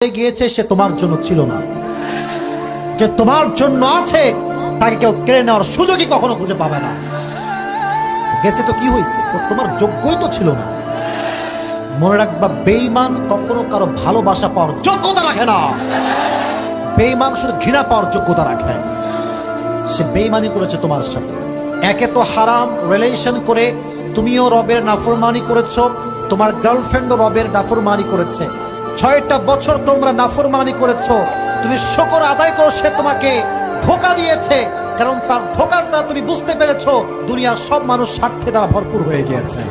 গিয়েছে সে তোমার জন্য ছিল না, যে তোমার জন্য আছে তাকে কেউ কেড়ে নেওয়ার সুযোগই কখনো খুঁজে পাবে না। গেছে তো কি হয়েছে, ও তোমার যোগ্যই তো ছিল না। মনে রাখবা, বেঈমান কখনো কারো ভালোবাসা পাওয়ার যোগ্যতা রাখে না। বেঈমান শুধু ঘৃণা পাওয়ার যোগ্যতা রাখে। সে বেঈমানি করেছে তোমার সাথে। একে তো হারাম রিলেশন করে তুমিও রবের নাফরমানি করেছো, তোমার গার্লফ্রেন্ডও রবের নাফরমানি করেছে। 6টা বছর তোমরা নাফরমানি করেছো। তুমি শুকর আদায় করো, সে তোমাকে ধোঁকা দিয়েছে, কারণ তার ধোঁকাটা তুমি বুঝতে পেরেছো দুনিয়ার সব মানুষ স্বার্থে দ্বারা ভরপুর হয়ে গিয়েছে,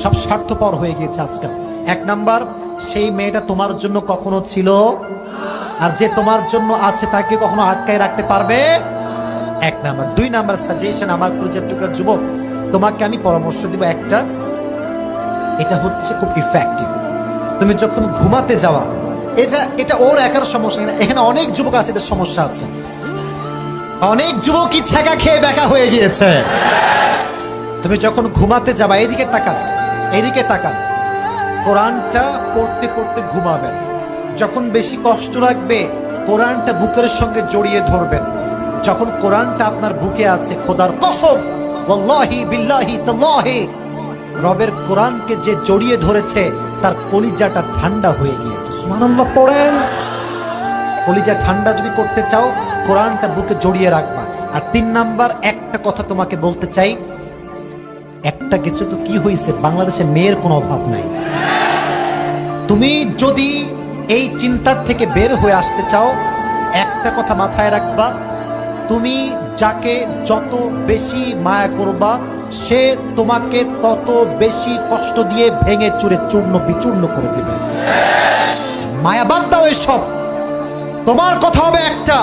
সব স্বার্থপর হয়ে গিয়েছে আজকাল। 1 নাম্বার, সেই মেয়েটা তোমার জন্য কখনো ছিল, আর যে তোমার জন্য আছে তাকে কখনো আটকায় রাখতে পারবে? 1 নাম্বার। 2 নাম্বার সাজেশন আমার প্রজেক্ট যুবক, তোমাকে আমি পরামর্শ দিব একটা, এটা হচ্ছে খুব ইফেক্টিভ। তুমি যখন ঘুমাতে যাওয়া, এটা ওর একার সমস্যা না, এখানে অনেক যুবক আছে এদের সমস্যা আছে। অনেক যুবকই ছ্যাঁকা খেয়ে বেকা হয়ে গিয়েছে। তুমি যখন ঘুমাতে যাবা, এদিকে তাকান, এদিকে তাকান, কোরআনটা পড়তে পড়তে ঘুমাবেন। যখন বেশি কষ্ট লাগবে কোরআনটা বুকের সঙ্গে জড়িয়ে ধরবেন। যখন কোরআনটা আপনার বুকে আছে, খোদার কসম, ওয়াল্লাহি বিল্লাহি তাল্লাহি, রবের কোরআনকে যে জড়িয়ে ধরেছে তার কলিজাটা ঠান্ডা হয়ে গিয়েছে। সুবহানাল্লাহ পড়েন। কলিজা ঠান্ডা যদি করতে চাও, কোরআনটা বুকে জড়িয়ে রাখবা। আর 3 নাম্বার, একটা কথা তোমাকে বলতে চাই, একটা কিছু তো কি হয়েছে, বাংলাদেশে মেয়ের কোনো অভাব নাই। তুমি যদি এই চিন্তার থেকে বের হয়ে আসতে চাও, একটা কথা মাথায় রাখবা, তুমি যাকে যত বেশি মায়া করবা সে তোমাকে তত বেশি কষ্ট দিয়ে ভেঙে চুরে চূর্ণ বিচূর্ণ করে দেবে। মায়া বাদ দাও এসব। তোমার কথা হবে একটা,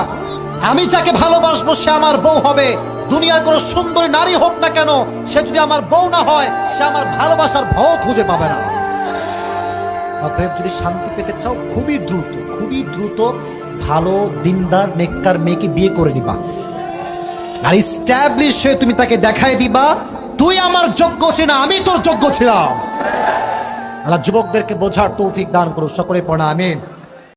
আমি যাকে ভালোবাসবো সে আমার বউ হবে। দুনিয়ার কোন সুন্দরী নারী হোক না কেন, সে যদি আমার বউ না হয়, সে আমার ভালোবাসার ভাও খুঁজে পাবে না। অতএব যদি শান্তি পেতে চাও, খুবই দ্রুত ভালো দিনদার নেককার মেয়েকে বিয়ে করে নিবা, আর এস্টাবলিশ হয়ে তুমি তাকে দেখায় দিবা তুই আমার যোগ্য ছিল না, আমি তোর যোগ্য ছিলাম। আল্লাহ যুবকদেরকে বোঝার তৌফিক দান করুন, সকলে পড়া আমিন।